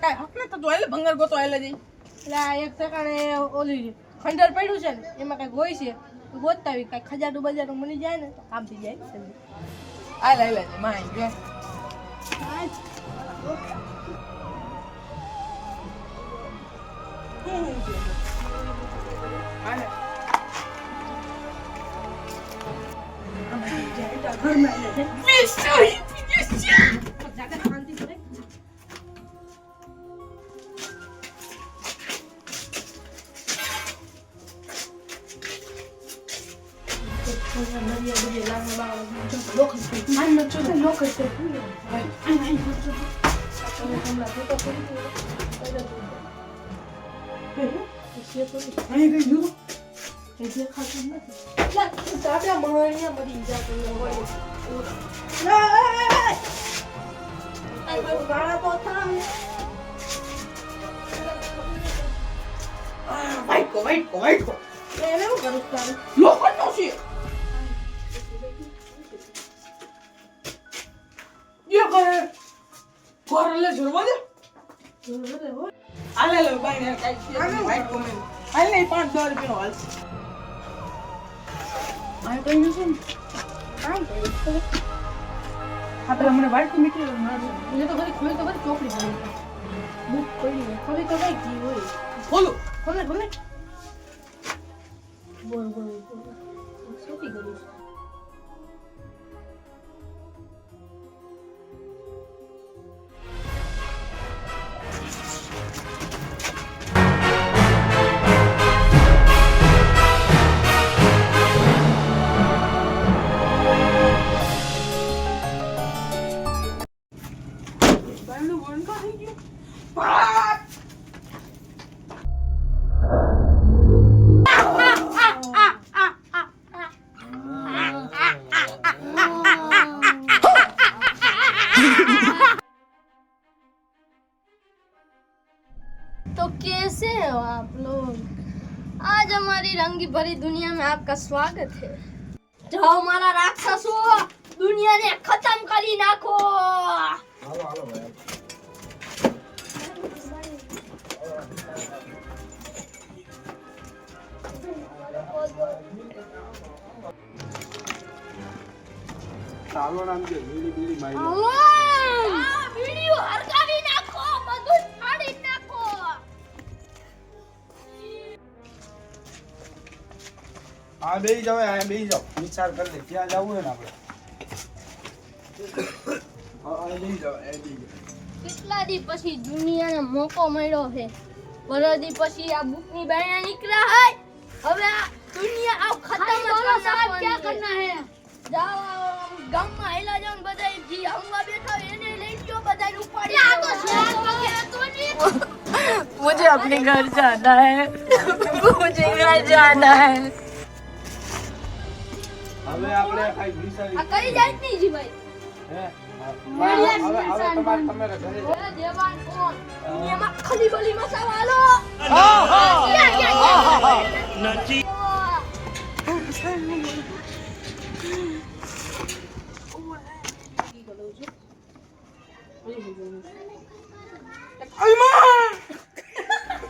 તારા કાંઈ હક નથી થતું. એટલે ભંગાર ગોતો એટલે જઈ. એટલે આ એક ઠેકાણે ઓલી ખંડર પડ્યું છે ને એમાં કાંઈક હોય છે ગોતતા આવી કાંઈક ખજાનું બજારું મળી જાય ને તો કામ થઈ જાય જલ્દી. આ લઈ લેજે માય જો. મને વાઈટ મીઠી મને તો બધી ખોલી તો બધી ચોપડી પડી બુક પડી ખોલી તો કઈ કી હોય ખોલો ખોલે ખોલે બોલ બોલ સોટી ગયું तो कैसे हो आप लोग? आज हमारी रंगी भरी दुनिया में आपका स्वागत है। जाओ हमारा राक्षसो दुनिया ने खत्म करी नाखो। હાલો હાલો ભાઈ ચાલો નામ કે બીડી બીડી મારી वीडियो हरकावी नाखो બધું ફાડી નાખો। આ બેહી જાવ આ બેહી જાવ વિચાર કરી લે ક્યાં જવું હે ને આપણે આ બેહી જાવ આ બેહી જાવ કેટલા દી પછી દુનિયાને મોકો મળ્યો છે। વરદી પછી આ બુકની બાયણા નીકળ્યા હે। હવે આ દુનિયા આવ ખતમ કરો સાહેબ क्या करना है? જાઓ ગામમાં હેલા જાવ બધાય જી હમવા બેઠા એને લઈ લ્યો બધાય ઉપાડી આ તો શેર વગેરે તો નહીં। मुझे अपने घर जाना है मुझे घर जाना है હવે આપણે ખાઈ વિચારી આ કઈ જાય નહીં જી ભાઈ હે હવે તમારે ઘરે ઓય દેવાન કોણ દુનિયામાં ખલી બલી મસાવાલો નથી અલ્મા